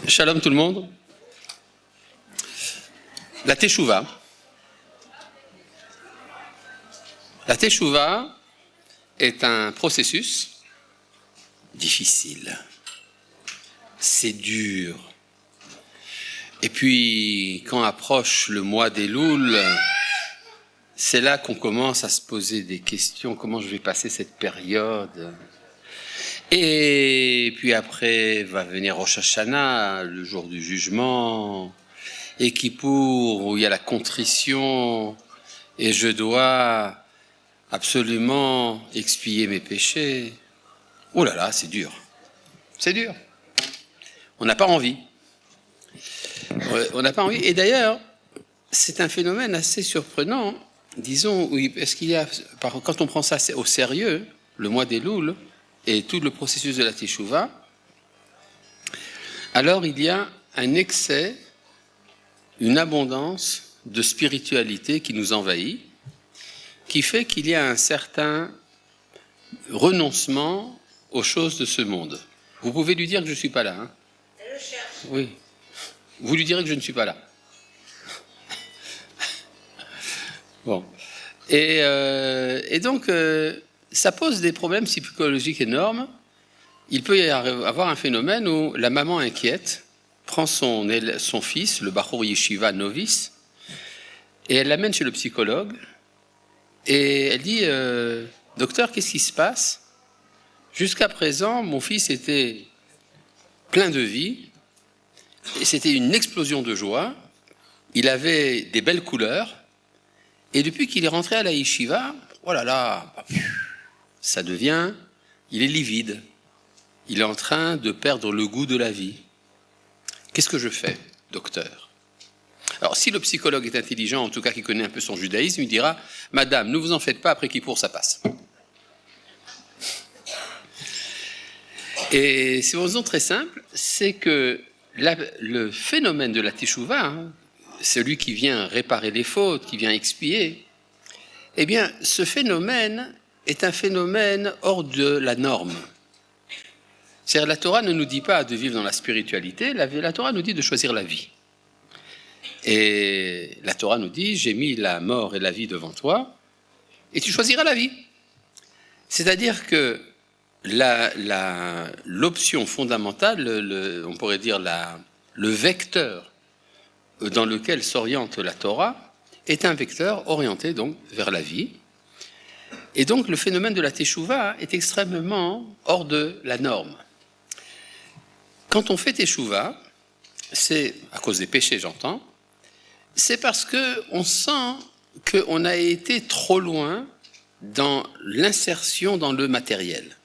Shalom tout le monde. La Teshuvah. La Teshuvah est un processus difficile. C'est dur. Et puis, quand approche le mois d'Elul, c'est là qu'on commence à se poser des questions. Comment je vais passer cette période ? Et puis après va venir Rosh Hashanah, le jour du jugement, et Kippour, où il y a la contrition, et je dois absolument expier mes péchés. Oh là là, c'est dur. C'est dur. On n'a pas envie. On n'a pas envie. Et d'ailleurs, c'est un phénomène assez surprenant. Disons, oui, parce qu'il y a, quand on prend ça au sérieux, le mois d'Elul, et tout le processus de la Teshuvah, alors il y a un excès, une abondance de spiritualité qui nous envahit, qui fait qu'il y a un certain renoncement aux choses de ce monde. Vous pouvez lui dire que je ne suis pas là. Hein ? Oui. Vous lui direz que je ne suis pas là. Bon. Et donc, ça pose des problèmes psychologiques énormes. Il peut y avoir un phénomène où la maman inquiète prend son fils, le Bachur Yeshiva novice, et elle l'amène chez le psychologue, et elle dit « Docteur, qu'est-ce qui se passe ? Jusqu'à présent, mon fils était plein de vie, et c'était une explosion de joie, il avait des belles couleurs, et depuis qu'il est rentré à la yeshiva, oh là là, ça devient, il est livide. Il est en train de perdre le goût de la vie. Qu'est-ce que je fais, docteur ? Alors, si le psychologue est intelligent, en tout cas qui connaît un peu son judaïsme, il dira « Madame, ne vous en faites pas, après Kippour, ça passe. » Et c'est une raison très simple, c'est que le phénomène de la Teshuvah, celui qui vient réparer les fautes, qui vient expier, eh bien, ce phénomène est un phénomène hors de la norme. C'est-à-dire, la Torah ne nous dit pas de vivre dans la spiritualité, la Torah nous dit de choisir la vie. Et la Torah nous dit, j'ai mis la mort et la vie devant toi, et tu choisiras la vie. C'est-à-dire que l'option fondamentale, on pourrait dire le vecteur dans lequel s'oriente la Torah, est un vecteur orienté donc vers la vie. Et donc le phénomène de la Teshuvah est extrêmement hors de la norme. Quand on fait Teshuvah, c'est à cause des péchés, j'entends, c'est parce qu'on sent qu'on a été trop loin dans l'insertion dans le matériel.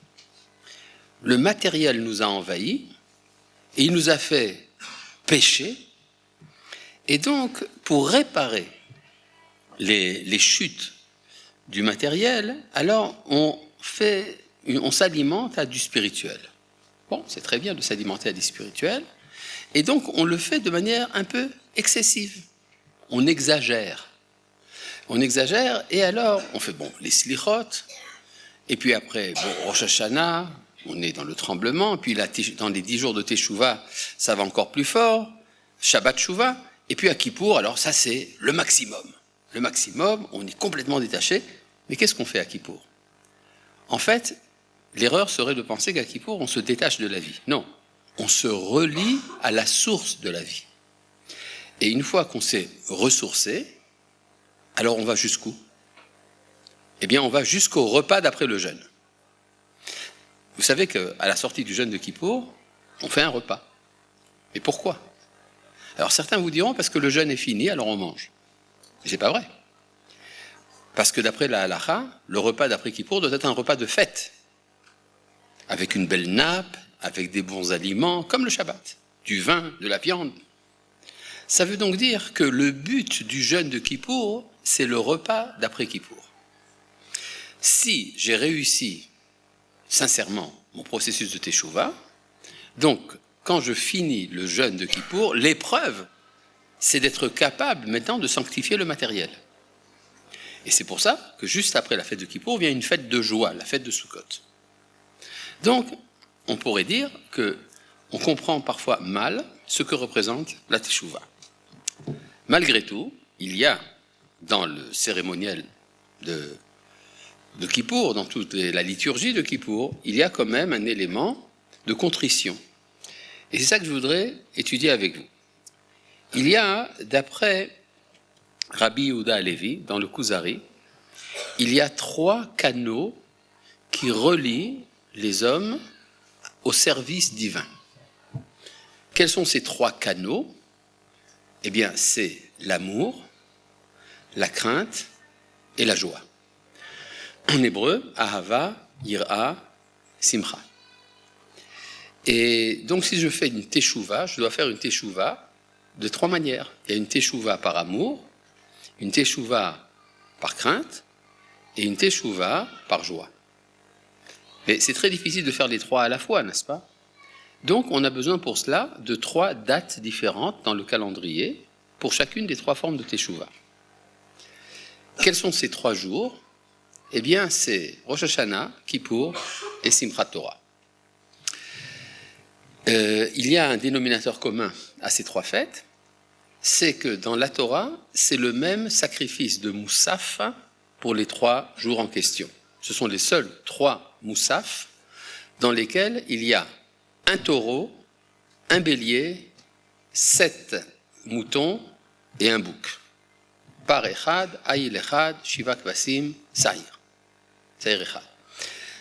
Le matériel nous a envahis et il nous a fait pécher. Et donc, pour réparer les chutes du matériel, alors on s'alimente à du spirituel. Bon, c'est très bien de s'alimenter à du spirituel, et donc on le fait de manière un peu excessive. On exagère. On exagère, et alors on fait les slichot, et puis après, Rosh Hashanah, on est dans le tremblement, puis dans les 10 jours de Teshuvah, ça va encore plus fort, Shabbat Shuvah, et puis à Kippour, alors ça c'est le maximum. Le maximum, on est complètement détaché. Mais qu'est-ce qu'on fait à Kippour ? En fait, l'erreur serait de penser qu'à Kippour, on se détache de la vie. Non, on se relie à la source de la vie. Et une fois qu'on s'est ressourcé, alors on va jusqu'où ? Eh bien, on va jusqu'au repas d'après le jeûne. Vous savez qu'à la sortie du jeûne de Kippour, on fait un repas. Mais pourquoi ? Alors certains vous diront parce que le jeûne est fini, alors on mange. Mais c'est pas vrai. Parce que d'après la halacha, le repas d'après Kippour doit être un repas de fête. Avec une belle nappe, avec des bons aliments, comme le Shabbat. Du vin, de la viande. Ça veut donc dire que le but du jeûne de Kippour, c'est le repas d'après Kippour. Si j'ai réussi sincèrement mon processus de Teshuvah, donc quand je finis le jeûne de Kippour, l'épreuve, c'est d'être capable maintenant de sanctifier le matériel. Et c'est pour ça que juste après la fête de Kippour vient une fête de joie, la fête de Sukkot. Donc, on pourrait dire que on comprend parfois mal ce que représente la teshuva. Malgré tout, il y a dans le cérémoniel de Kippour, dans toute la liturgie de Kippour, il y a quand même un élément de contrition. Et c'est ça que je voudrais étudier avec vous. Il y a, d'après Rabbi Yehuda Halevi, dans le Kuzari, il y a 3 canaux qui relient les hommes au service divin. Quels sont ces 3 canaux? Eh bien, c'est l'amour, la crainte et la joie. En hébreu, Ahava, Yira, Simcha. Et donc, si je fais une teshuva, je dois faire une teshuva de 3 manières. Il y a une teshuva par amour, une teshuva par crainte et une teshuva par joie. Mais c'est très difficile de faire les 3 à la fois, n'est-ce pas? Donc, on a besoin pour cela de 3 dates différentes dans le calendrier pour chacune des 3 formes de teshuva. Quels sont ces 3 jours? Eh bien, c'est Rosh Hashanah, Kippour et Simchat Torah. Il y a un dénominateur commun à ces 3 fêtes, c'est que dans la Torah, c'est le même sacrifice de Moussaf pour les 3 jours en question. Ce sont les seuls 3 Moussaf dans lesquels il y a un taureau, un bélier, 7 moutons et un bouc. Par Echad, Aïl Echad, Shiva Kvasim, Saïr. Saïr Echad.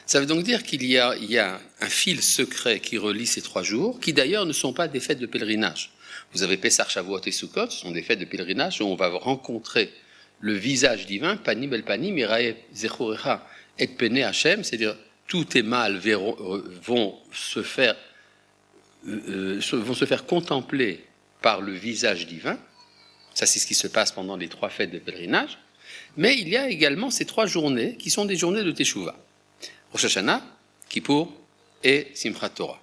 Ça veut donc dire qu'il y a un fil secret qui relie ces 3 jours, qui d'ailleurs ne sont pas des fêtes de pèlerinage. Vous avez Pessah, Shavuot et Sukkot, ce sont des fêtes de pèlerinage où on va rencontrer le visage divin, Panim el Panim, Irae Zechorecha et Pene Hashem, c'est-à-dire tous tes mâles vont se faire contempler par le visage divin. Ça, c'est ce qui se passe pendant les 3 fêtes de pèlerinage. Mais il y a également ces 3 journées qui sont des journées de Teshuvah. Rosh Hashanah, Kippour et Simchat Torah.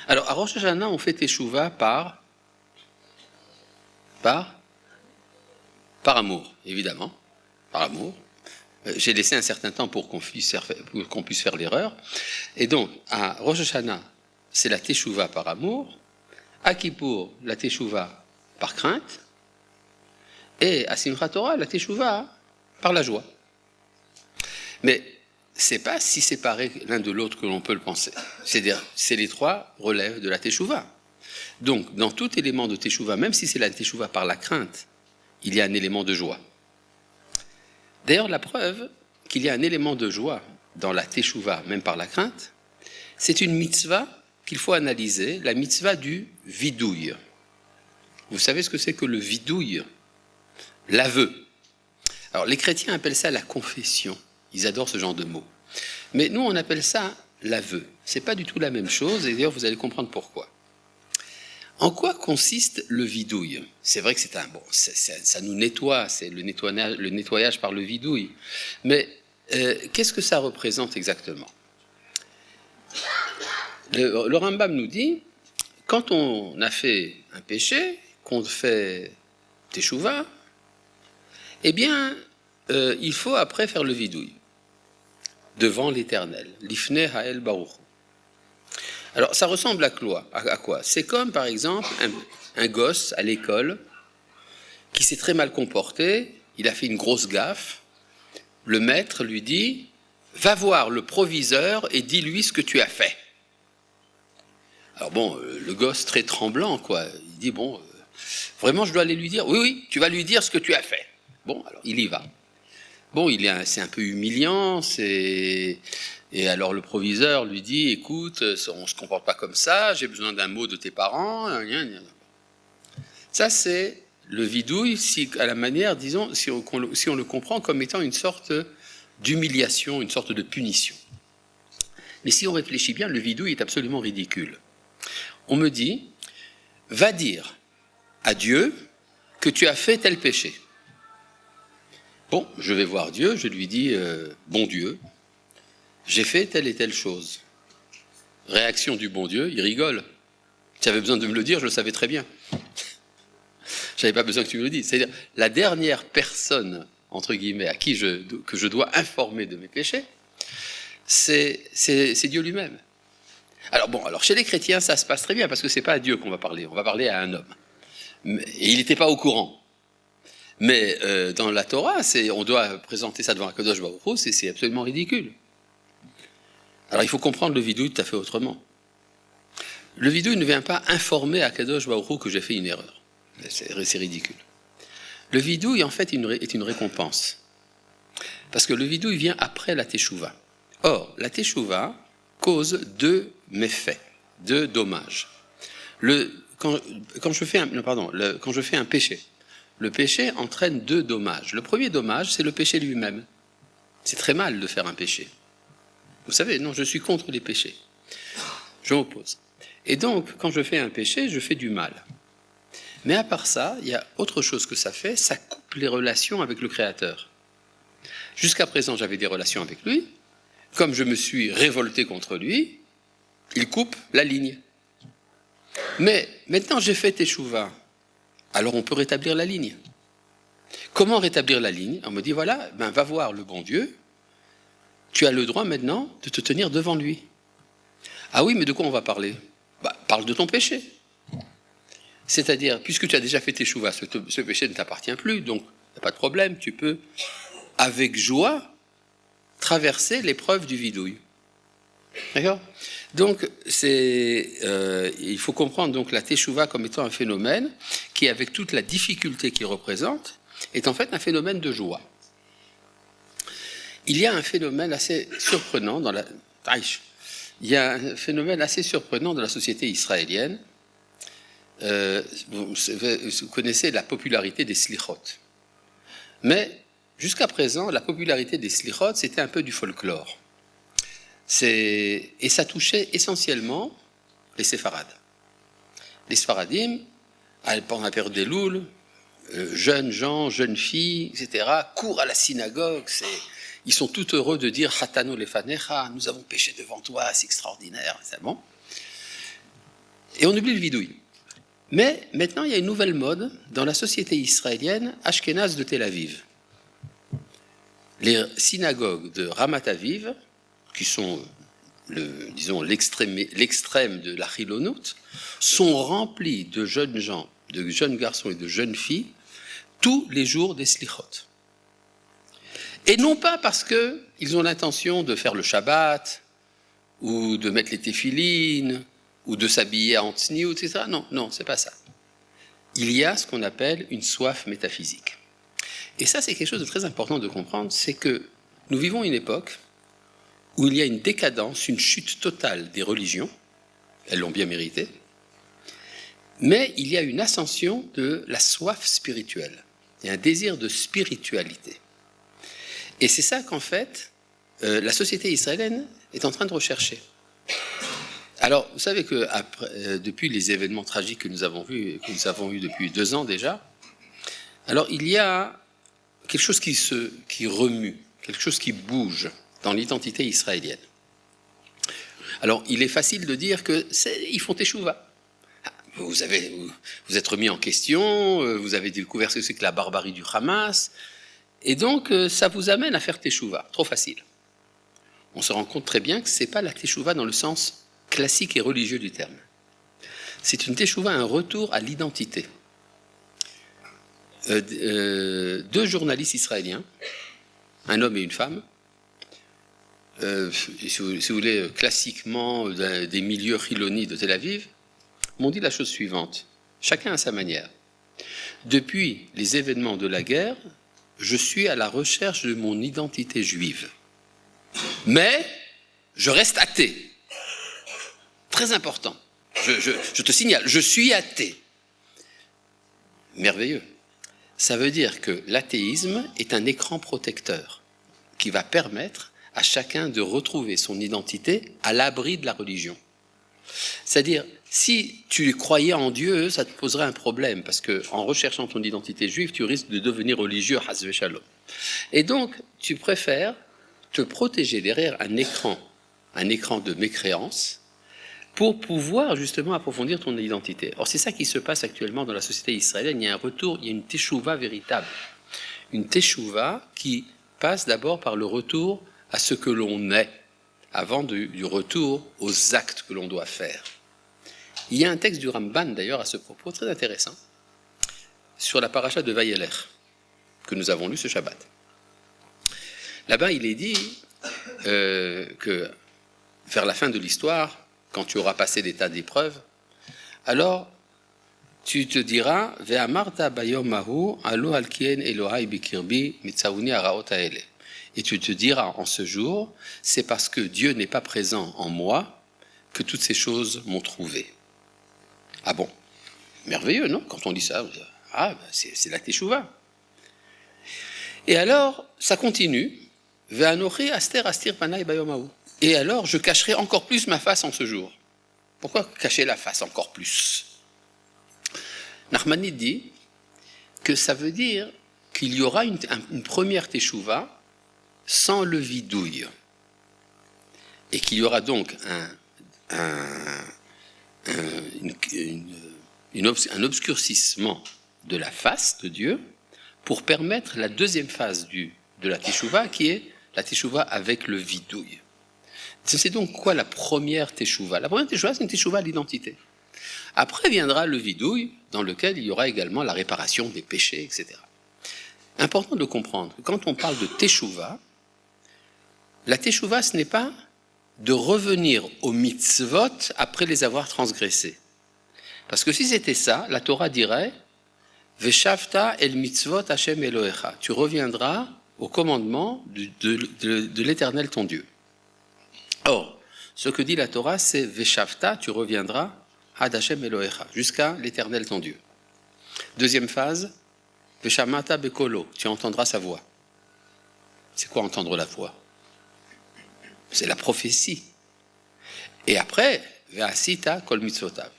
Alors, à Rosh Hashanah, on fait Teshuvah par amour, évidemment. Par amour. J'ai laissé un certain temps pour qu'on puisse faire l'erreur. Et donc, à Rosh Hashanah, c'est la Teshuvah par amour. À Kippour, la Teshuvah par crainte. Et à Simchat Torah, la Teshuvah par la joie. Mais c'est pas si séparé l'un de l'autre que l'on peut le penser. C'est-à-dire, c'est les 3 relèvent de la Teshuvah. Donc, dans tout élément de Teshuvah, même si c'est la Teshuvah par la crainte, il y a un élément de joie. D'ailleurs, la preuve qu'il y a un élément de joie dans la Teshuvah, même par la crainte, c'est une mitzvah qu'il faut analyser, la mitzvah du vidouille. Vous savez ce que c'est que le vidouille? L'aveu. Alors, les chrétiens appellent ça la confession. Ils adorent ce genre de mots. Mais nous, on appelle ça l'aveu. Ce n'est pas du tout la même chose, et d'ailleurs, vous allez comprendre pourquoi. En quoi consiste le vidouille? C'est vrai que ça nous nettoie, c'est le nettoyage par le vidouille. Mais qu'est-ce que ça représente exactement? Le Rambam nous dit, quand on a fait un péché, qu'on fait Teshuvah, eh bien, il faut après faire le vidouille devant l'Éternel. Lifnei Ha'el Baruch. Alors, ça ressemble à quoi? C'est comme, par exemple, un gosse à l'école qui s'est très mal comporté, il a fait une grosse gaffe, le maître lui dit « Va voir le proviseur et dis-lui ce que tu as fait. » Alors bon, le gosse très tremblant, il dit « Bon, vraiment je dois aller lui dire? Oui, tu vas lui dire ce que tu as fait. » Bon, alors il y va. Bon, c'est un peu humiliant, et alors le proviseur lui dit, écoute, on ne se comporte pas comme ça, j'ai besoin d'un mot de tes parents. Ça, c'est le vidouille, à la manière, disons, si on le comprend comme étant une sorte d'humiliation, une sorte de punition. Mais si on réfléchit bien, le vidouille est absolument ridicule. On me dit, va dire à Dieu que tu as fait tel péché. Bon, je vais voir Dieu, je lui dis, bon Dieu, j'ai fait telle et telle chose. Réaction du bon Dieu, il rigole. Tu avais besoin de me le dire, je le savais très bien. Je n'avais pas besoin que tu me le dises. C'est-à-dire, la dernière personne, entre guillemets, à qui que je dois informer de mes péchés, c'est Dieu lui-même. Alors chez les chrétiens, ça se passe très bien, parce que c'est pas à Dieu qu'on va parler, on va parler à un homme. Et il n'était pas au courant. Mais dans la Torah, on doit présenter ça devant Akadosh Baruch Hu, c'est absolument ridicule. Alors il faut comprendre le vidouille tout à fait autrement. Le vidouille ne vient pas informer Akadosh Baruch Hu que j'ai fait une erreur. C'est ridicule. Le vidouille, en fait, est une récompense. Parce que le vidouille vient après la teshuva. Or, la teshuva cause deux méfaits, deux dommages. Quand je fais un péché, le péché entraîne deux dommages. Le premier dommage, c'est le péché lui-même. C'est très mal de faire un péché. Vous savez, non, je suis contre les péchés. Je m'oppose. Et donc, quand je fais un péché, je fais du mal. Mais à part ça, il y a autre chose que ça fait, ça coupe les relations avec le Créateur. Jusqu'à présent, j'avais des relations avec lui. Comme je me suis révolté contre lui, il coupe la ligne. Mais maintenant, j'ai fait teshuva. Alors on peut rétablir la ligne. Comment rétablir la ligne? On me dit, voilà, va voir le bon Dieu. Tu as le droit maintenant de te tenir devant lui. Ah oui, mais de quoi on va parler? Parle de ton péché. C'est-à-dire, puisque tu as déjà fait teshuva, ce péché ne t'appartient plus, donc il n'y a pas de problème, tu peux, avec joie, traverser l'épreuve du vidouille. D'accord? Donc, il faut comprendre donc la teshuva comme étant un phénomène qui, avec toute la difficulté qu'il représente, est en fait un phénomène de joie. Il y a un phénomène assez surprenant dans la société israélienne. Vous connaissez la popularité des slichot. Mais jusqu'à présent, la popularité des slichot, c'était un peu du folklore. Et ça touchait essentiellement les séfarades. Les séfaradim, pendant la période des Louls, jeunes gens, jeunes filles, etc., courent à la synagogue. Ils sont tout heureux de dire « Hatanu lefanecha » nous avons péché devant toi, c'est extraordinaire, c'est bon. Et on oublie le vidouille. Mais maintenant, il y a une nouvelle mode dans la société israélienne ashkénaze de Tel Aviv. Les synagogues de Ramat Aviv, qui sont, l'extrême de la chilonout, sont remplies de jeunes gens, de jeunes garçons et de jeunes filles, tous les jours des slichot. Et non pas parce qu'ils ont l'intention de faire le Shabbat, ou de mettre les téphilines, ou de s'habiller en tsniout, etc. Non, c'est pas ça. Il y a ce qu'on appelle une soif métaphysique. Et ça, c'est quelque chose de très important de comprendre, c'est que nous vivons une époque où il y a une décadence, une chute totale des religions, elles l'ont bien mérité, mais il y a une ascension de la soif spirituelle. Il y a un désir de spiritualité. Et c'est ça qu'en fait, la société israélienne est en train de rechercher. Alors, vous savez que depuis les événements tragiques que nous avons eus depuis 2 ans déjà, alors il y a quelque chose qui remue, quelque chose qui bouge dans l'identité israélienne. Alors, il est facile de dire qu'ils font teshuva. Vous êtes remis en question, vous avez découvert ce que c'est que la barbarie du Hamas, et donc ça vous amène à faire teshuva. Trop facile. On se rend compte très bien que ce n'est pas la teshuva dans le sens classique et religieux du terme. C'est une teshuva, un retour à l'identité. 2 journalistes israéliens, un homme et une femme, si vous voulez, classiquement des milieux chiloni de Tel Aviv, m'ont dit la chose suivante, chacun à sa manière. Depuis les événements de la guerre, je suis à la recherche de mon identité juive. Mais je reste athée. Très important. Je te signale, je suis athée. Merveilleux. Ça veut dire que l'athéisme est un écran protecteur qui va permettre à chacun de retrouver son identité à l'abri de la religion. C'est-à-dire, si tu croyais en Dieu, ça te poserait un problème, parce qu'en recherchant ton identité juive, tu risques de devenir religieux, hasve shalom. Et donc, tu préfères te protéger derrière un écran de mécréance, pour pouvoir justement approfondir ton identité. Or, c'est ça qui se passe actuellement dans la société israélienne. Il y a un retour, il y a une teshuva véritable. Une teshuva qui passe d'abord par le retour à ce que l'on est, avant du retour aux actes que l'on doit faire. Il y a un texte du Ramban, d'ailleurs, à ce propos, très intéressant, sur la paracha de Vayeler, que nous avons lu ce Shabbat. Là-bas, il est dit que vers la fin de l'histoire, quand tu auras passé des tas d'épreuves, alors tu te diras « Ve'amarta bayom ahu alo alkien Elohai bikirbi mitzauni araot haele » et tu te diras en ce jour, c'est parce que Dieu n'est pas présent en moi que toutes ces choses m'ont trouvé. Ah bon, merveilleux, non? Quand on dit ça, c'est la teshuva. Et alors, ça continue. Ve'anochi aster astir panai bayom ahu. Et alors, je cacherai encore plus ma face en ce jour. Pourquoi cacher la face encore plus? Nachmanides dit que ça veut dire qu'il y aura une première teshuva sans le vidouille. Et qu'il y aura donc un obscurcissement de la face de Dieu pour permettre la deuxième phase de la teshuva qui est la teshuva avec le vidouille. C'est donc quoi la première teshuva? La première teshuva, c'est une teshuva à l'identité. Après viendra le vidouille, dans lequel il y aura également la réparation des péchés, etc. Important de comprendre que quand on parle de teshuva, la teshuva, ce n'est pas de revenir aux mitzvot après les avoir transgressés. Parce que si c'était ça, la Torah dirait « Veshavta el mitzvot Hashem Elohecha » tu reviendras au commandement de l'Éternel ton Dieu. Or, ce que dit la Torah, c'est « Veshavta » tu reviendras ad Hashem Elohecha, jusqu'à l'Éternel ton Dieu. Deuxième phase, « Veshamata bekolo » tu entendras sa voix. C'est quoi entendre la voix? C'est la prophétie. Et après, Ve'asita kol mitzvotav.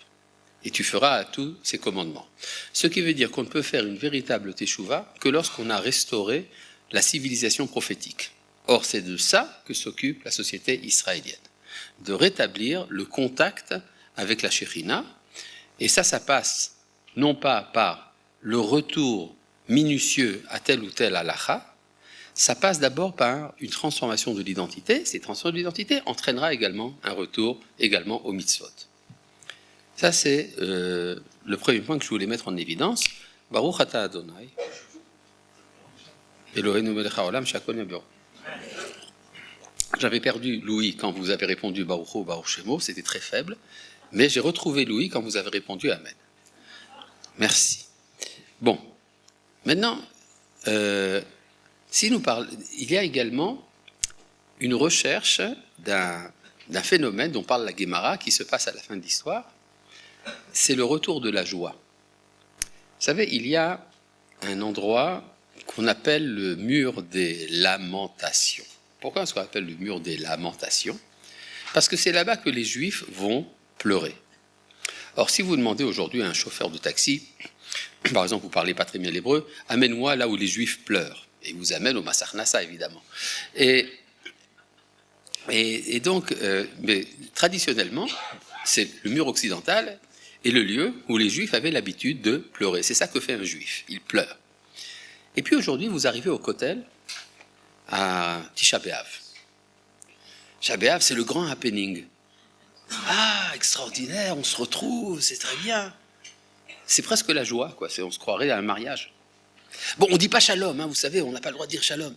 Et tu feras tous ces commandements. Ce qui veut dire qu'on ne peut faire une véritable teshuva que lorsqu'on a restauré la civilisation prophétique. Or, c'est de ça que s'occupe la société israélienne. De rétablir le contact avec la Shekhinah. Et ça passe non pas par le retour minutieux à tel ou tel halakha, ça passe d'abord par une transformation de l'identité. Cette transformation de l'identité entraînera également un retour également au mitzvot. Ça, c'est le premier point que je voulais mettre en évidence. Baruch ata Adonai. Eloheinu melech haolam shakol yabor. J'avais perdu Louis quand vous avez répondu Baruch Hu, Baruch Shemo, c'était très faible. Mais j'ai retrouvé Louis quand vous avez répondu Amen. Merci. Bon, maintenant, il y a également une recherche d'un phénomène dont parle la Guémara qui se passe à la fin de l'histoire. C'est le retour de la joie. Vous savez, il y a un endroit qu'on appelle le mur des lamentations. Pourquoi est-ce qu'on appelle le mur des lamentations? Parce que c'est là-bas que les Juifs vont pleurer. Or, si vous demandez aujourd'hui à un chauffeur de taxi, par exemple, vous ne parlez pas très bien l'hébreu, amène-moi là où les Juifs pleurent. Et il vous amène au Massar Nassa, évidemment. Et donc, mais traditionnellement, c'est le mur occidental et le lieu où les Juifs avaient l'habitude de pleurer. C'est ça que fait un Juif, il pleure. Et puis aujourd'hui, vous arrivez au Kotel, à Tisha B'Av. Tisha B'Av, c'est le grand happening. Ah, extraordinaire, on se retrouve, c'est très bien. C'est presque la joie, quoi. On se croirait à un mariage. Bon, on ne dit pas shalom, hein, vous savez, on n'a pas le droit de dire shalom.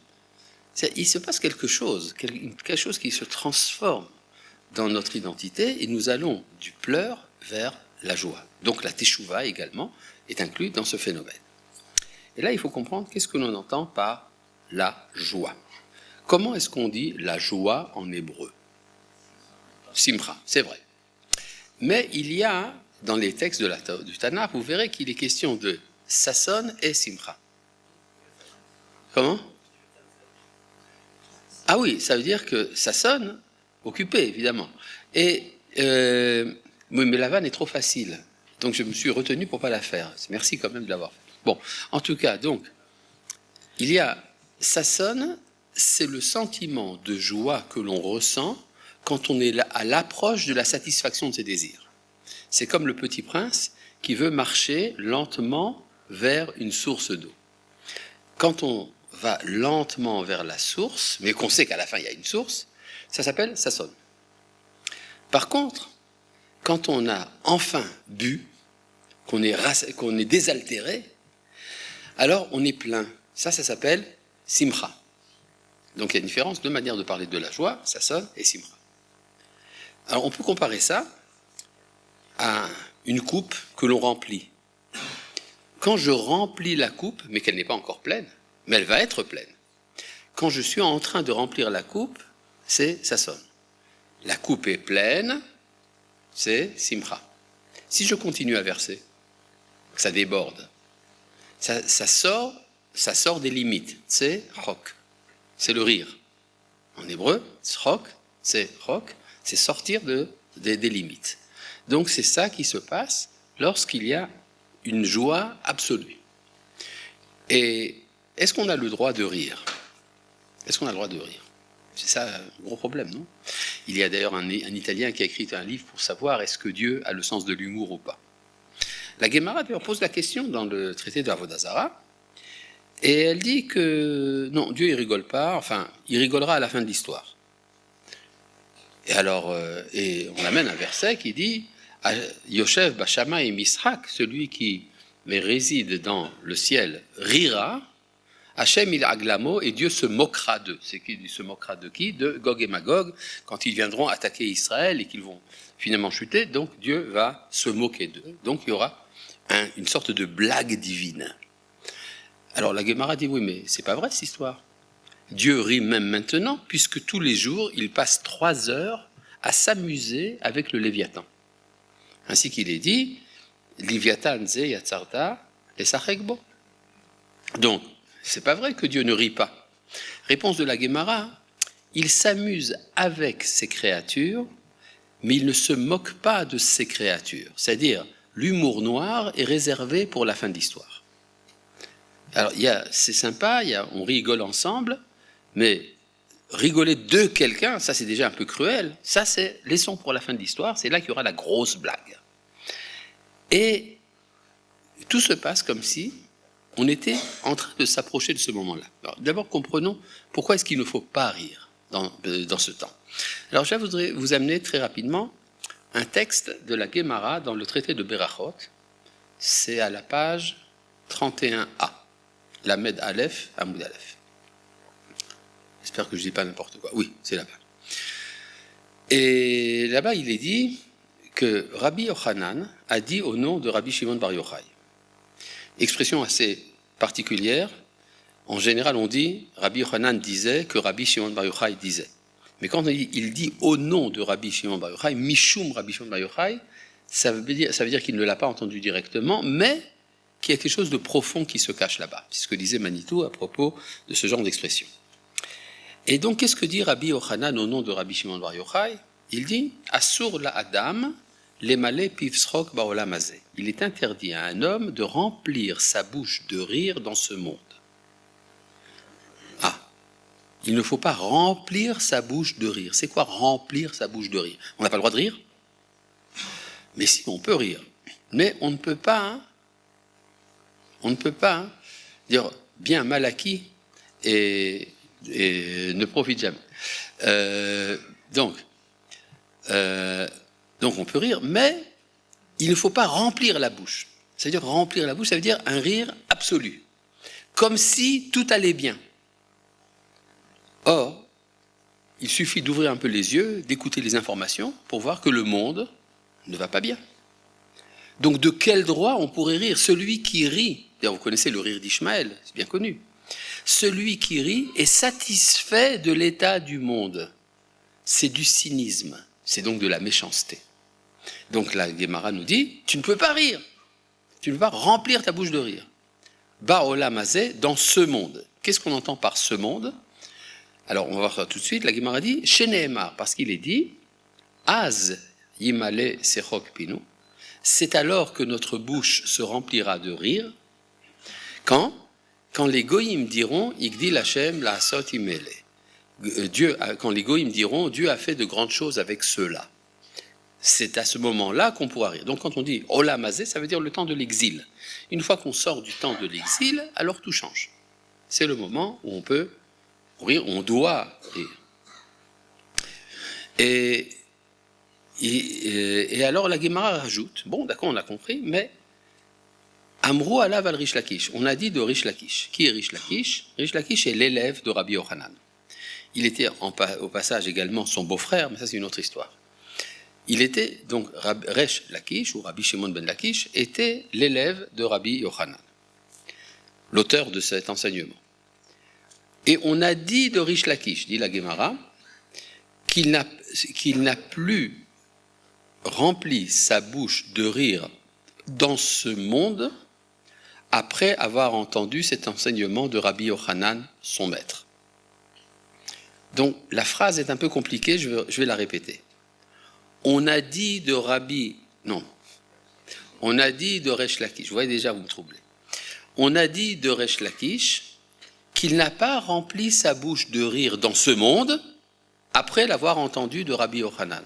Il se passe quelque chose qui se transforme dans notre identité et nous allons du pleur vers la joie. Donc la teshuva également est inclue dans ce phénomène. Et là, il faut comprendre qu'est-ce que l'on entend par la joie. Comment est-ce qu'on dit la joie en hébreu? Simcha, c'est vrai. Mais il y a, dans les textes du Tanakh, vous verrez qu'il est question de Sasson et Simcha. Comment? Ah oui, ça veut dire que Sasson, occupé, évidemment. Et mais la vanne est trop facile. Donc je me suis retenu pour ne pas la faire. Merci quand même de l'avoir fait. Bon, en tout cas, donc, il y a Sasson, c'est le sentiment de joie que l'on ressent quand on est à l'approche de la satisfaction de ses désirs. C'est comme le petit prince qui veut marcher lentement vers une source d'eau. Quand on va lentement vers la source, mais qu'on sait qu'à la fin il y a une source, Ça s'appelle, ça sonne. Par contre, quand on a enfin bu, qu'on est désaltéré, alors on est plein. Ça s'appelle simcha. Donc il y a une différence, deux manières de parler de la joie, ça sonne, et simcha. Alors on peut comparer ça à une coupe que l'on remplit. Quand je remplis la coupe, mais qu'elle n'est pas encore pleine, mais elle va être pleine. Quand je suis en train de remplir la coupe, ça sonne. La coupe est pleine, c'est simcha. Si je continue à verser, ça déborde, ça sort des limites, c'est chok, c'est le rire. En hébreu, chok, c'est sortir des limites. Donc c'est ça qui se passe lorsqu'il y a une joie absolue. Et est-ce qu'on a le droit de rire ? Est-ce qu'on a le droit de rire ? C'est ça un gros problème, non ? Il y a d'ailleurs un Italien qui a écrit un livre pour savoir est-ce que Dieu a le sens de l'humour ou pas. La Guémara d'ailleurs pose la question dans le traité de Avodah Zarah, et elle dit que non, Dieu il rigole pas, enfin il rigolera à la fin de l'histoire. Et alors, et on amène un verset qui dit Yoshev Bashama et Mishak, celui qui réside dans le ciel, rira. Hachem il aglamo, et Dieu se moquera d'eux. C'est qui se moquera de qui ? De Gog et Magog, quand ils viendront attaquer Israël et qu'ils vont finalement chuter. Donc Dieu va se moquer d'eux. Donc il y aura une sorte de blague divine. Alors la Guémara dit oui, mais c'est pas vrai cette histoire. Dieu rit même maintenant, puisque tous les jours il passe 3 heures à s'amuser avec le Léviathan. Ainsi qu'il est dit, Léviathan ze yatzarta lesachekbo. Donc, c'est pas vrai que Dieu ne rit pas. Réponse de la Guémara, il s'amuse avec ses créatures, mais il ne se moque pas de ses créatures. C'est-à-dire, l'humour noir est réservé pour la fin de l'histoire. Alors, c'est sympa, on rigole ensemble, mais rigoler de quelqu'un, ça c'est déjà un peu cruel. Ça, c'est laissons pour la fin de l'histoire, c'est là qu'il y aura la grosse blague. Et tout se passe comme si on était en train de s'approcher de ce moment-là. Alors, d'abord, comprenons pourquoi est-ce qu'il ne faut pas rire dans ce temps. Alors, je voudrais vous amener très rapidement un texte de la Guémara dans le traité de Berachot. C'est à la page 31a, Lamed Aleph, Hamoud Aleph. J'espère que je ne dis pas n'importe quoi. Oui, c'est là-bas. Et là-bas, il est dit que Rabbi Yochanan a dit au nom de Rabbi Shimon Bar Yochai. Expression assez particulière. En général, on dit Rabbi Yochanan disait que Rabbi Shimon Bar Yochai disait. Mais quand il dit au nom de Rabbi Shimon Bar Yochai, Mishum Rabbi Shimon Bar Yochai, ça veut dire qu'il ne l'a pas entendu directement, mais qu'il y a quelque chose de profond qui se cache là-bas. C'est ce que disait Manitou à propos de ce genre d'expression. Et donc, qu'est-ce que dit Rabbi Yochanan au nom de Rabbi Shimon Bar Yochai ? Il dit Asur la Adam l'emale pivsrok baolam hazeh. Il est interdit à un homme de remplir sa bouche de rire dans ce monde. Ah, il ne faut pas remplir sa bouche de rire. C'est quoi remplir sa bouche de rire ? On n'a pas le droit de rire ? Mais si, on peut rire. Mais on ne peut pas, dire bien mal acquis et ne profite jamais. Donc on peut rire, mais il ne faut pas remplir la bouche. C'est-à-dire remplir la bouche, ça veut dire un rire absolu. Comme si tout allait bien. Or, il suffit d'ouvrir un peu les yeux, d'écouter les informations pour voir que le monde ne va pas bien. Donc de quel droit on pourrait rire ? Celui qui rit, vous connaissez le rire d'Ishmaël, c'est bien connu. Celui qui rit est satisfait de l'état du monde. C'est du cynisme, c'est donc de la méchanceté. Donc la Guémara nous dit, tu ne peux pas rire, tu ne peux pas remplir ta bouche de rire. Ba'olam hazeh, dans ce monde. Qu'est-ce qu'on entend par ce monde ? Alors on va voir ça tout de suite, la Guémara dit, Sheneemar, parce qu'il est dit, Az yimale sechok pinu, c'est alors que notre bouche se remplira de rire, quand les goïms diront, Igdil Hashem la'asot imele. Quand les goïms diront, Dieu a fait de grandes choses avec ceux-là. C'est à ce moment-là qu'on pourra rire. Donc quand on dit Olam hazeh, ça veut dire le temps de l'exil. Une fois qu'on sort du temps de l'exil, alors tout change. C'est le moment où on peut rire, on doit rire. Et alors la Guémara rajoute, bon d'accord on a compris, mais Amrou alav al Rish Lakish, on a dit de Rish Lakish. Qui est Rish Lakish? Rish Lakish est l'élève de Rabbi Yochanan. Il était au passage également son beau-frère, mais ça c'est une autre histoire. Il était donc Rish Lakish, ou Rabbi Shimon ben Lakish, était l'élève de Rabbi Yochanan, l'auteur de cet enseignement. Et on a dit de Rish Lakish, dit la Guémara, qu'il n'a plus rempli sa bouche de rire dans ce monde après avoir entendu cet enseignement de Rabbi Yochanan, son maître. Donc la phrase est un peu compliquée, je vais la répéter. On a dit de Rish Lakish, vous voyez déjà, vous me troublez. On a dit de Rish Lakish qu'il n'a pas rempli sa bouche de rire dans ce monde après l'avoir entendu de Rabbi Yochanan.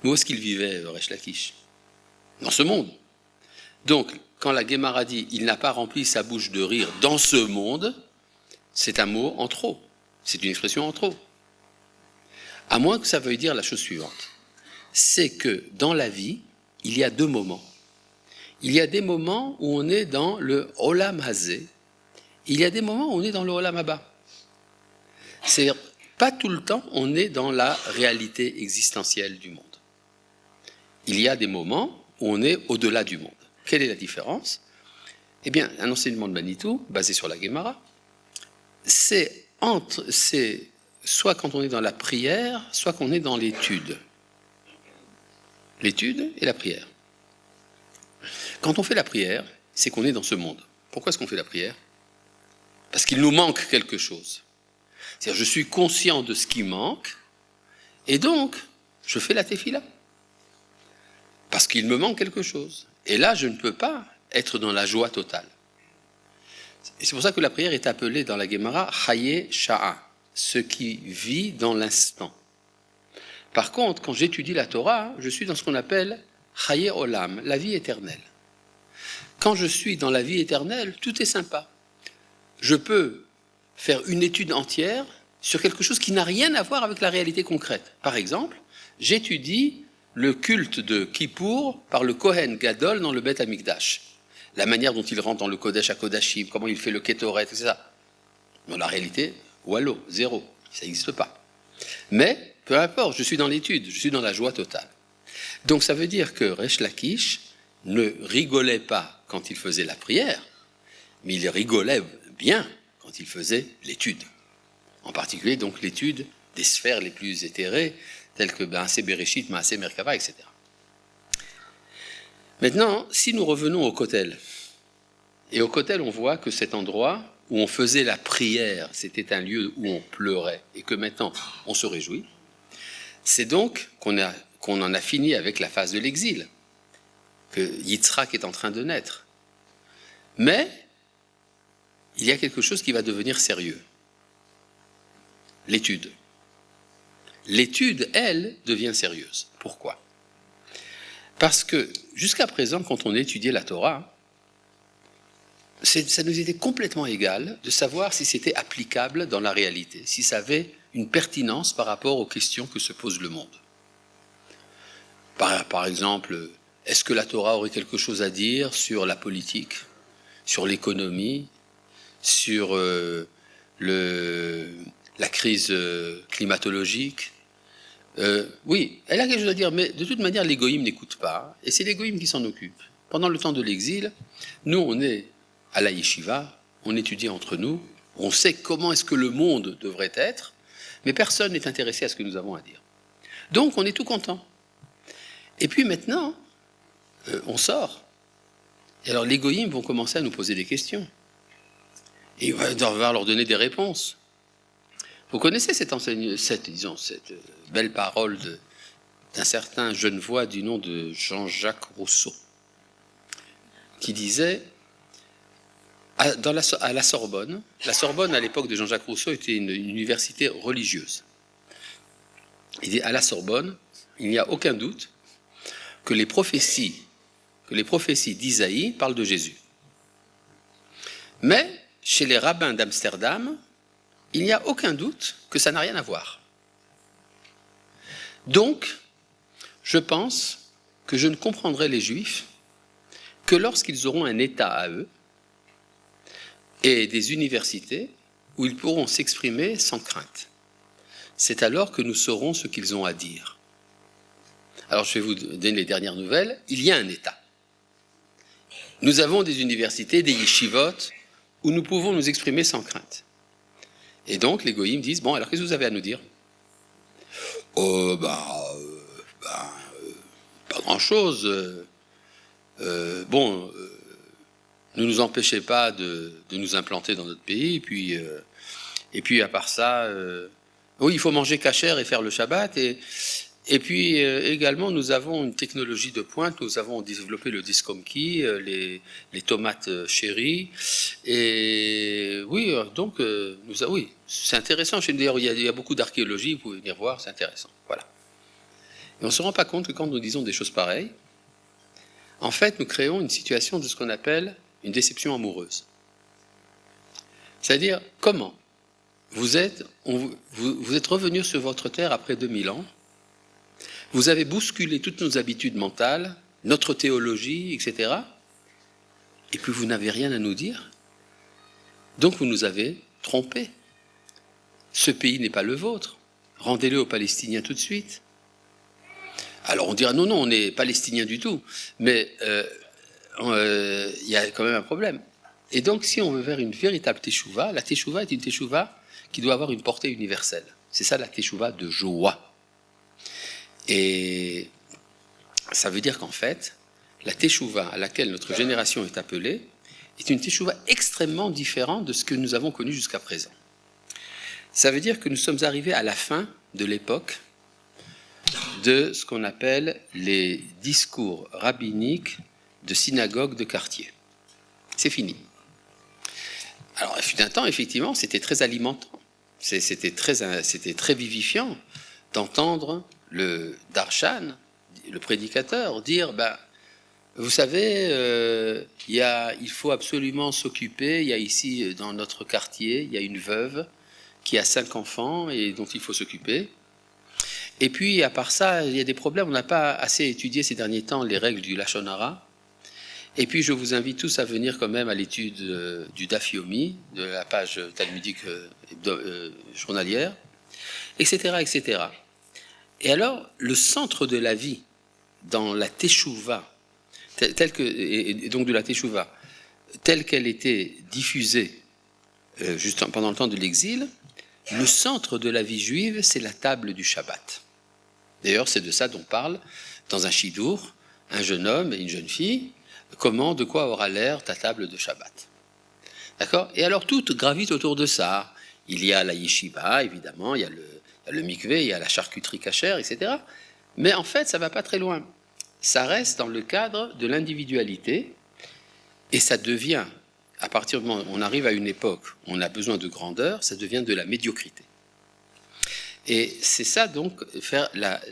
Mais où est-ce qu'il vivait, Rish Lakish? Dans ce monde. Donc, quand la Guémara dit « il n'a pas rempli sa bouche de rire dans ce monde », c'est un mot en trop. C'est une expression en trop. À moins que ça veuille dire la chose suivante. C'est que dans la vie, il y a deux moments. Il y a des moments où on est dans le Olam Hazé. Il y a des moments où on est dans le Olam Haba. C'est-à-dire, pas tout le temps on est dans la réalité existentielle du monde. Il y a des moments où on est au-delà du monde. Quelle est la différence? Eh bien, un enseignement de Manitou, basé sur la Guémara, c'est soit quand on est dans la prière, soit quand on est dans l'étude. L'étude et la prière. Quand on fait la prière, c'est qu'on est dans ce monde. Pourquoi est-ce qu'on fait la prière? Parce qu'il nous manque quelque chose. C'est-à-dire, je suis conscient de ce qui manque, et donc, je fais la tefila. Parce qu'il me manque quelque chose. Et là, je ne peux pas être dans la joie totale. Et c'est pour ça que la prière est appelée dans la Guémara Chaye Sha'a, ce qui vit dans l'instant. Par contre, quand j'étudie la Torah, je suis dans ce qu'on appelle Chaye Olam, la vie éternelle. Quand je suis dans la vie éternelle, tout est sympa. Je peux faire une étude entière sur quelque chose qui n'a rien à voir avec la réalité concrète. Par exemple, j'étudie le culte de Kippour par le Kohen Gadol dans le Beth Amikdash. La manière dont il rentre dans le Kodesh HaKodashim, comment il fait le Ketoret, etc. Dans la réalité, wallo, zéro, ça n'existe pas. Mais, peu importe, je suis dans l'étude, je suis dans la joie totale. Donc ça veut dire que Rish Lakish ne rigolait pas quand il faisait la prière, mais il rigolait bien quand il faisait l'étude. En particulier, donc, l'étude des sphères les plus éthérées, telles que Maaseh Bereshit, Maaseh Merkava, etc. Maintenant, si nous revenons au Kotel, et au Kotel, on voit que cet endroit où on faisait la prière, c'était un lieu où on pleurait, et que maintenant, on se réjouit, c'est donc qu'on en a fini avec la phase de l'exil, que Yitzhak est en train de naître. Mais, il y a quelque chose qui va devenir sérieux. L'étude. L'étude, elle, devient sérieuse. Pourquoi? Parce que, jusqu'à présent, quand on étudiait la Torah, ça nous était complètement égal de savoir si c'était applicable dans la réalité, si ça avait une pertinence par rapport aux questions que se pose le monde. Par exemple, est-ce que la Torah aurait quelque chose à dire sur la politique, sur l'économie, sur la crise climatologique? Oui, elle a quelque chose à dire, mais de toute manière, les goïms n'écoutent pas, et c'est les goïms qui s'en occupent. Pendant le temps de l'exil, nous, on est à la yeshiva, on étudie entre nous, on sait comment est-ce que le monde devrait être, mais personne n'est intéressé à ce que nous avons à dire. Donc, on est tout content. Et puis maintenant, on sort. Et alors, les goïms vont commencer à nous poser des questions. Et on va devoir leur donner des réponses. Vous connaissez cette belle parole d'un certain Genevois du nom de Jean-Jacques Rousseau, qui disait, à la Sorbonne à l'époque de Jean-Jacques Rousseau était une université religieuse. Il dit, à la Sorbonne, il n'y a aucun doute que les prophéties d'Isaïe parlent de Jésus. Mais, chez les rabbins d'Amsterdam, il n'y a aucun doute que ça n'a rien à voir. Donc, je pense que je ne comprendrai les Juifs que lorsqu'ils auront un État à eux et des universités où ils pourront s'exprimer sans crainte. C'est alors que nous saurons ce qu'ils ont à dire. Alors, je vais vous donner les dernières nouvelles. Il y a un État. Nous avons des universités, des yeshivot, où nous pouvons nous exprimer sans crainte. Et donc, les goïms disent, bon, alors qu'est-ce que vous avez à nous dire ? Pas grand-chose. Ne nous empêchez pas de nous implanter dans notre pays, et puis à part ça, oui, il faut manger kasher et faire le Shabbat, et puis également nous avons une technologie de pointe, nous avons développé le discomki, les tomates cherry, et oui, donc oui, c'est intéressant. D'ailleurs, il y a beaucoup d'archéologie, vous pouvez venir voir, c'est intéressant. Voilà. Et on ne se rend pas compte que quand nous disons des choses pareilles, en fait, nous créons une situation de ce qu'on appelle une déception amoureuse. C'est-à-dire, comment vous êtes revenu sur votre terre après 2000 ans, vous avez bousculé toutes nos habitudes mentales, notre théologie, etc. Et puis vous n'avez rien à nous dire. Donc vous nous avez trompés. Ce pays n'est pas le vôtre. Rendez-le aux Palestiniens tout de suite. Alors on dira non, on n'est palestinien du tout, mais il y a quand même un problème. Et donc si on veut faire une véritable teshuva, la teshuva est une teshuva qui doit avoir une portée universelle. C'est ça la teshuva de joie. Et ça veut dire qu'en fait, la teshuva à laquelle notre génération est appelée est une teshuva extrêmement différente de ce que nous avons connu jusqu'à présent. Ça veut dire que nous sommes arrivés à la fin de l'époque de ce qu'on appelle les discours rabbiniques de synagogue de quartier. C'est fini. Alors, il fut un temps, effectivement, c'était très alimentant. C'était très vivifiant d'entendre le darshan, le prédicateur, dire vous savez, il faut absolument s'occuper. Il y a ici, dans notre quartier, il y a une veuve qui a 5 enfants et dont il faut s'occuper. Et puis, à part ça, il y a des problèmes. On n'a pas assez étudié ces derniers temps les règles du Lashon Hara. Et puis, je vous invite tous à venir quand même à l'étude du Daf Yomi, de la page talmudique journalière, etc., etc. Et alors, le centre de la vie dans la Teshuvah, et donc de la Teshuvah, telle qu'elle était diffusée juste pendant le temps de l'exil, le centre de la vie juive, c'est la table du Shabbat. D'ailleurs, c'est de ça dont parle dans un shidour un jeune homme et une jeune fille. Comment, de quoi aura l'air ta table de Shabbat. D'accord ? Et alors, tout gravite autour de ça. Il y a la yeshiva, évidemment, il y a le mikvé, il y a la charcuterie cachère, etc. Mais en fait, ça ne va pas très loin. Ça reste dans le cadre de l'individualité et ça devient, à partir du moment où on arrive à une époque où on a besoin de grandeur, ça devient de la médiocrité. Et c'est ça donc,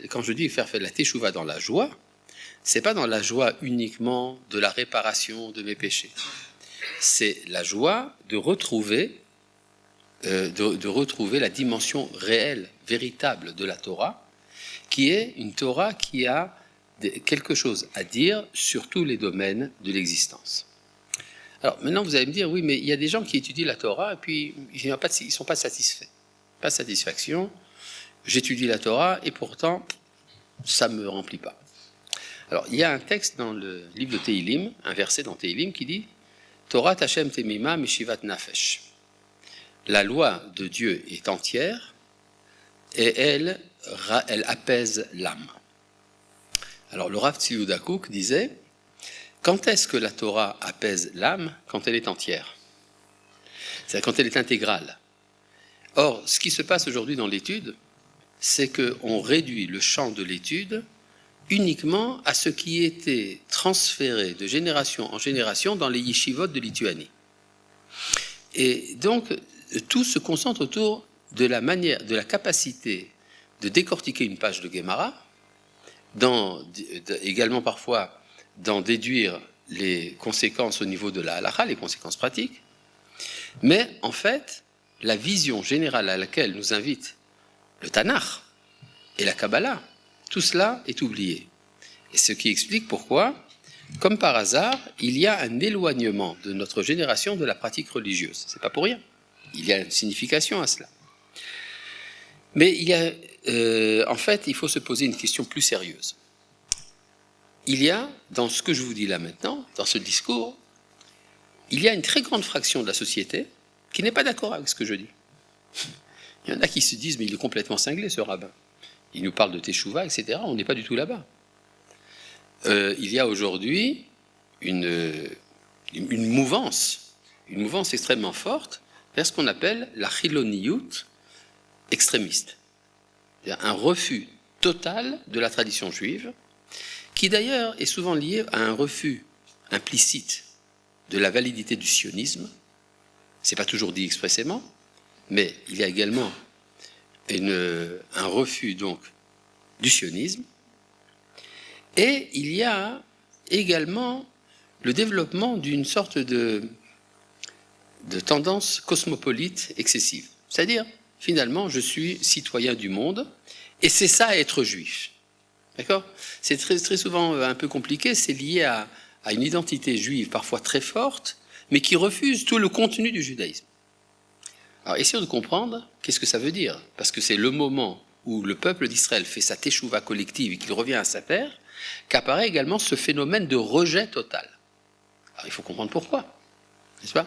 quand je dis faire la teshuva dans la joie, c'est pas dans la joie uniquement de la réparation de mes péchés. C'est la joie de retrouver la dimension réelle, véritable de la Torah, qui est une Torah qui a quelque chose à dire sur tous les domaines de l'existence. Alors maintenant vous allez me dire, oui, mais il y a des gens qui étudient la Torah et puis ils ne sont pas satisfaits. Pas satisfaction, j'étudie la Torah et pourtant ça ne me remplit pas. Alors, il y a un texte dans le livre de Tehilim, un verset dans Tehilim qui dit « Torah Hashem temima meshivat nafesh ». La loi de Dieu est entière et elle apaise l'âme. Alors, le Rav Tzvi Yehuda Kook disait « Quand est-ce que la Torah apaise l'âme ? Quand elle est entière. C'est-à-dire quand elle est intégrale. Or, ce qui se passe aujourd'hui dans l'étude, c'est qu'on réduit le champ de l'étude uniquement à ce qui était transféré de génération en génération dans les yeshivot de Lituanie. Et donc, tout se concentre autour de la capacité de décortiquer une page de Gemara, également parfois d'en déduire les conséquences au niveau de la halakha, les conséquences pratiques, mais en fait, la vision générale à laquelle nous invite le Tanakh et la Kabbalah, tout cela est oublié. Et ce qui explique pourquoi, comme par hasard, il y a un éloignement de notre génération de la pratique religieuse. C'est pas pour rien. Il y a une signification à cela. Mais en fait, il faut se poser une question plus sérieuse. Il y a, dans ce que je vous dis là maintenant, dans ce discours, il y a une très grande fraction de la société qui n'est pas d'accord avec ce que je dis. Il y en a qui se disent, mais il est complètement cinglé, ce rabbin. Il nous parle de Teshuvah, etc. On n'est pas du tout là-bas. Il y a aujourd'hui une mouvance extrêmement forte vers ce qu'on appelle la chiloniyut extrémiste. C'est-à-dire un refus total de la tradition juive, qui d'ailleurs est souvent lié à un refus implicite de la validité du sionisme. Ce n'est pas toujours dit expressément, mais il y a également un refus donc du sionisme. Et il y a également le développement d'une sorte de tendance cosmopolite excessive. C'est-à-dire, finalement, je suis citoyen du monde, et c'est ça être juif. D'accord ? C'est très, très souvent un peu compliqué, c'est lié à une identité juive parfois très forte, mais qui refuse tout le contenu du judaïsme. Alors, essayons de comprendre qu'est-ce que ça veut dire, parce que c'est le moment où le peuple d'Israël fait sa teshuva collective et qu'il revient à sa terre, qu'apparaît également ce phénomène de rejet total. Alors, il faut comprendre pourquoi, n'est-ce pas ?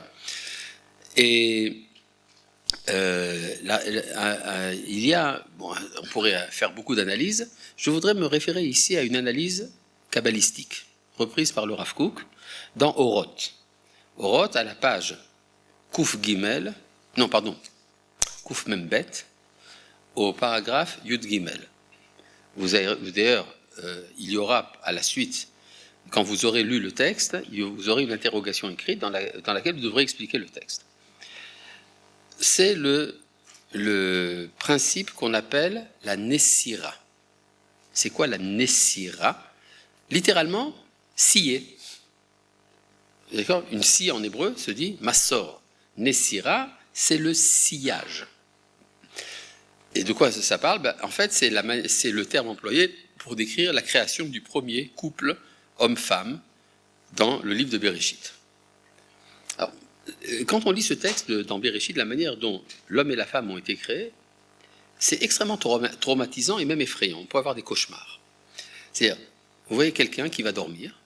Et il y a, bon, on pourrait faire beaucoup d'analyses. Je voudrais me référer ici à une analyse kabbalistique, reprise par le Rav Kook, dans Oroth. Oroth, à la page Kouf Gimel, Kouf Membet, au paragraphe Yud Gimel. D'ailleurs, il y aura à la suite, quand vous aurez lu le texte, vous aurez une interrogation écrite dans laquelle vous devrez expliquer le texte. C'est le principe qu'on appelle la Nessira. C'est quoi la Nessira ? Littéralement, scier. D'accord ? Une scie en hébreu se dit Massor. Nessira, c'est le sciage. Et de quoi ça parle ? En fait, c'est le terme employé pour décrire la création du premier couple homme-femme dans le livre de Bereshit. Alors, quand on lit ce texte dans Bereshit, la manière dont l'homme et la femme ont été créés, c'est extrêmement traumatisant et même effrayant. On peut avoir des cauchemars. C'est-à-dire, vous voyez quelqu'un qui va dormir,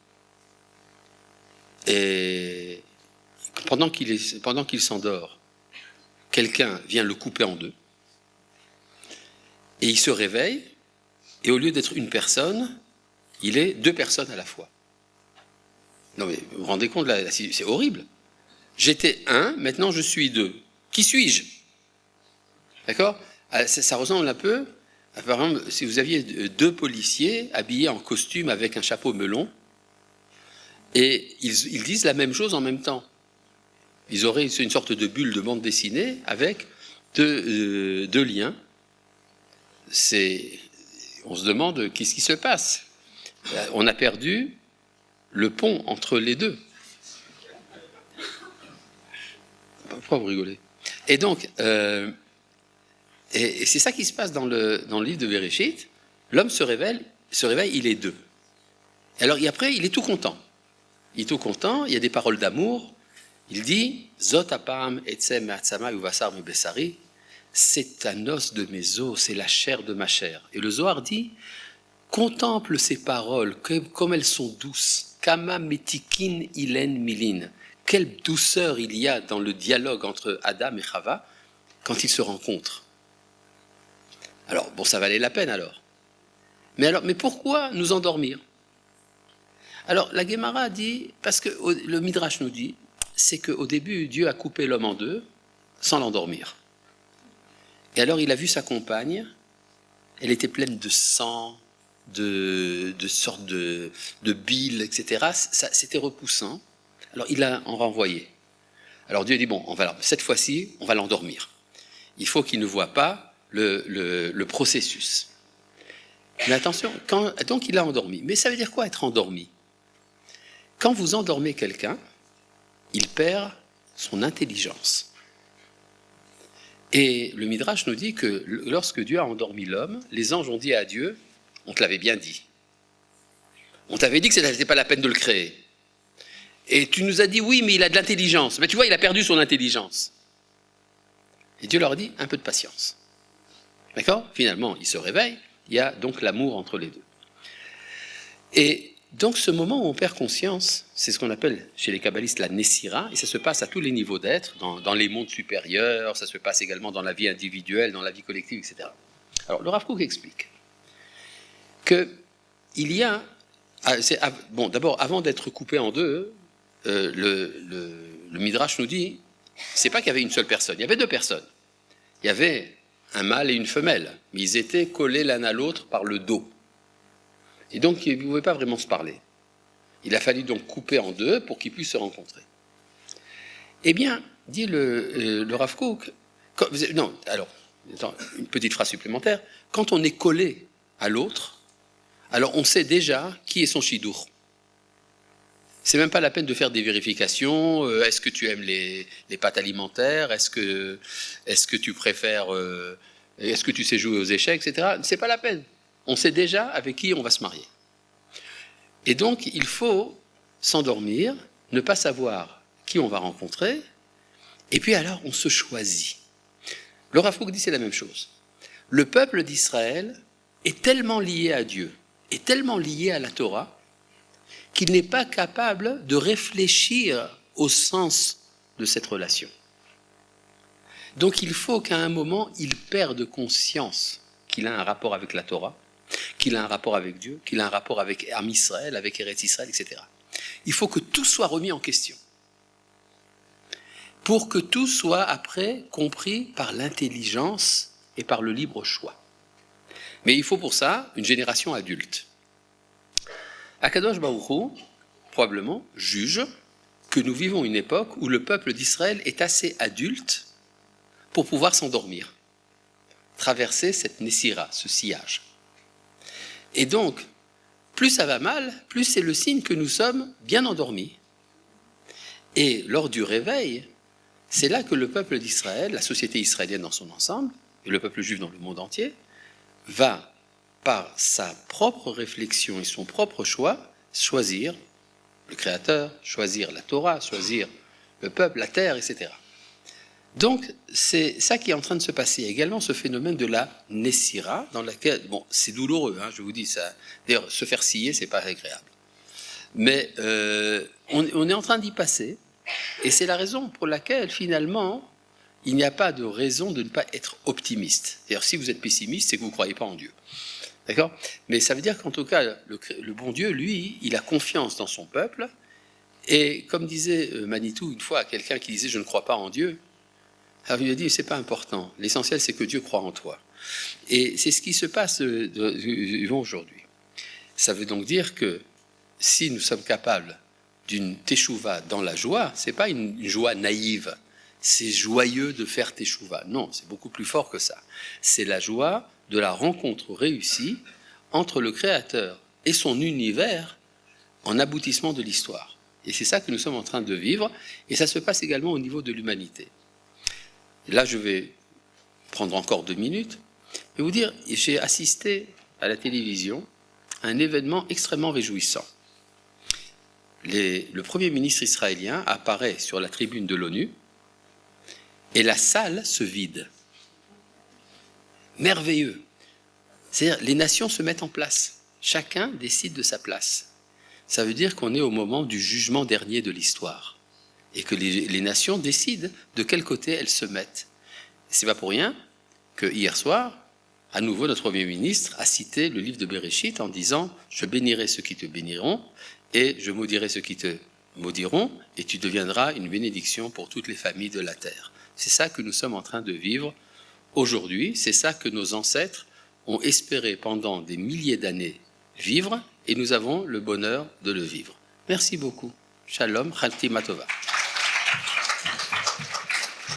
et pendant qu'il s'endort, quelqu'un vient le couper en deux, et il se réveille, et au lieu d'être une personne, il est deux personnes à la fois. Non mais vous vous rendez compte, là, c'est horrible. J'étais un, maintenant je suis deux. Qui suis-je ? D'accord ? Ça ressemble un peu, par exemple, si vous aviez deux policiers habillés en costume avec un chapeau melon, et ils disent la même chose en même temps. Ils auraient une sorte de bulle de bande dessinée avec deux liens. On se demande qu'est-ce qui se passe. On a perdu le pont entre les deux. Pourquoi vous rigolez ? Et donc, et c'est ça qui se passe dans le livre de Bereshit. L'homme se réveille, il est deux. Alors, et après, il est tout content. Il est tout content, il y a des paroles d'amour. Il dit « Zot apam etzem me'atzama uvasar me'bessari » c'est un os de mes os, c'est la chair de ma chair. Et le Zohar dit « Contemple ces paroles, comme elles sont douces. Kama metikin ilen milin » Quelle douceur il y a dans le dialogue entre Adam et Chava quand ils se rencontrent. Alors, bon, ça valait la peine alors. Mais pourquoi nous endormir ? Alors, la Gemara dit, parce que le Midrash nous dit, c'est qu'au début, Dieu a coupé l'homme en deux sans l'endormir. Et alors, il a vu sa compagne, elle était pleine de sang, de sortes de bile, etc. C'était repoussant. Alors, il l'a en renvoyé. Alors, Dieu dit, bon, cette fois-ci, on va l'endormir. Il faut qu'il ne voit pas le processus. Mais attention, donc il l'a endormi. Mais ça veut dire quoi, être endormi ? Quand vous endormez quelqu'un, il perd son intelligence. Et le Midrash nous dit que lorsque Dieu a endormi l'homme, les anges ont dit à Dieu, On te l'avait bien dit. On t'avait dit que ce n'était pas la peine de le créer. Et tu nous as dit, oui, mais il a de l'intelligence. Mais tu vois, il a perdu son intelligence. Et Dieu leur a dit, un peu de patience. D'accord ? Finalement, ils se réveillent. Il y a donc l'amour entre les deux. Et donc, ce moment où on perd conscience, c'est ce qu'on appelle chez les kabbalistes la Nessira, et ça se passe à tous les niveaux d'être, dans les mondes supérieurs, ça se passe également dans la vie individuelle, dans la vie collective, etc. Alors, le Rav Kook explique qu'il y a... Bon, d'abord, avant d'être coupé en deux, le Midrash nous dit, c'est pas qu'il y avait une seule personne, il y avait deux personnes. Il y avait un mâle et une femelle, mais ils étaient collés l'un à l'autre par le dos. Et donc, ils ne pouvaient pas vraiment se parler. Il a fallu donc couper en deux pour qu'ils puissent se rencontrer. Eh bien, dit le Rav Kook, non, alors, une petite phrase supplémentaire, quand on est collé à l'autre, alors on sait déjà qui est son chidour. C'est même pas la peine de faire des vérifications. Est-ce que tu aimes les pâtes alimentaires ? Est-ce que tu préfères... est-ce que tu sais jouer aux échecs, etc. C'est pas la peine. On sait déjà avec qui on va se marier. Et donc, il faut s'endormir, ne pas savoir qui on va rencontrer, et puis alors, on se choisit. Le Rav Kook dit c'est la même chose. Le peuple d'Israël est tellement lié à Dieu, est tellement lié à la Torah, qu'il n'est pas capable de réfléchir au sens de cette relation. Donc il faut qu'à un moment, il perde conscience qu'il a un rapport avec la Torah, qu'il a un rapport avec Dieu, qu'il a un rapport avec Am Israël, avec Eretz Israël, etc. Il faut que tout soit remis en question, pour que tout soit après compris par l'intelligence et par le libre choix. Mais il faut pour ça une génération adulte. Akadosh Baruch Hu, probablement, juge que nous vivons une époque où le peuple d'Israël est assez adulte pour pouvoir s'endormir, traverser cette Nessira, ce sillage. Et donc, plus ça va mal, plus c'est le signe que nous sommes bien endormis. Et lors du réveil, c'est là que le peuple d'Israël, la société israélienne dans son ensemble, et le peuple juif dans le monde entier, va, par sa propre réflexion et son propre choix, choisir le Créateur, choisir la Torah, choisir le peuple, la terre, etc. Donc, c'est ça qui est en train de se passer. Il y a également ce phénomène de la Nessira, dans laquelle, bon, c'est douloureux, je vous dis ça. D'ailleurs, se faire scier, c'est pas agréable. Mais on est en train d'y passer, et c'est la raison pour laquelle, finalement, il n'y a pas de raison de ne pas être optimiste. D'ailleurs, si vous êtes pessimiste, c'est que vous ne croyez pas en Dieu. D'accord ? Mais ça veut dire qu'en tout cas, le bon Dieu, lui, il a confiance dans son peuple. Et comme disait Manitou une fois à quelqu'un qui disait « je ne crois pas en Dieu », alors il lui a dit « c'est pas important, l'essentiel c'est que Dieu croit en toi ». Et c'est ce qui se passe aujourd'hui. Ça veut donc dire que si nous sommes capables d'une teshuva dans la joie, c'est pas une joie naïve, c'est joyeux de faire teshuva. Non, c'est beaucoup plus fort que ça. C'est la joie de la rencontre réussie entre le Créateur et son univers en aboutissement de l'histoire. Et c'est ça que nous sommes en train de vivre, et ça se passe également au niveau de l'humanité. Là, je vais prendre encore 2 minutes et vous dire, j'ai assisté à la télévision à un événement extrêmement réjouissant. Le Premier ministre israélien apparaît sur la tribune de l'ONU et la salle se vide. Merveilleux. C'est-à-dire, les nations se mettent en place. Chacun décide de sa place. Ça veut dire qu'on est au moment du jugement dernier de l'histoire. Et que les nations décident de quel côté elles se mettent. C'est pas pour rien que hier soir, à nouveau, notre Premier ministre a cité le livre de Bereshit en disant « Je bénirai ceux qui te béniront et je maudirai ceux qui te maudiront et tu deviendras une bénédiction pour toutes les familles de la terre. » C'est ça que nous sommes en train de vivre aujourd'hui, c'est ça que nos ancêtres ont espéré pendant des milliers d'années vivre, et nous avons le bonheur de le vivre. Merci beaucoup. Shalom, Chalti Matova.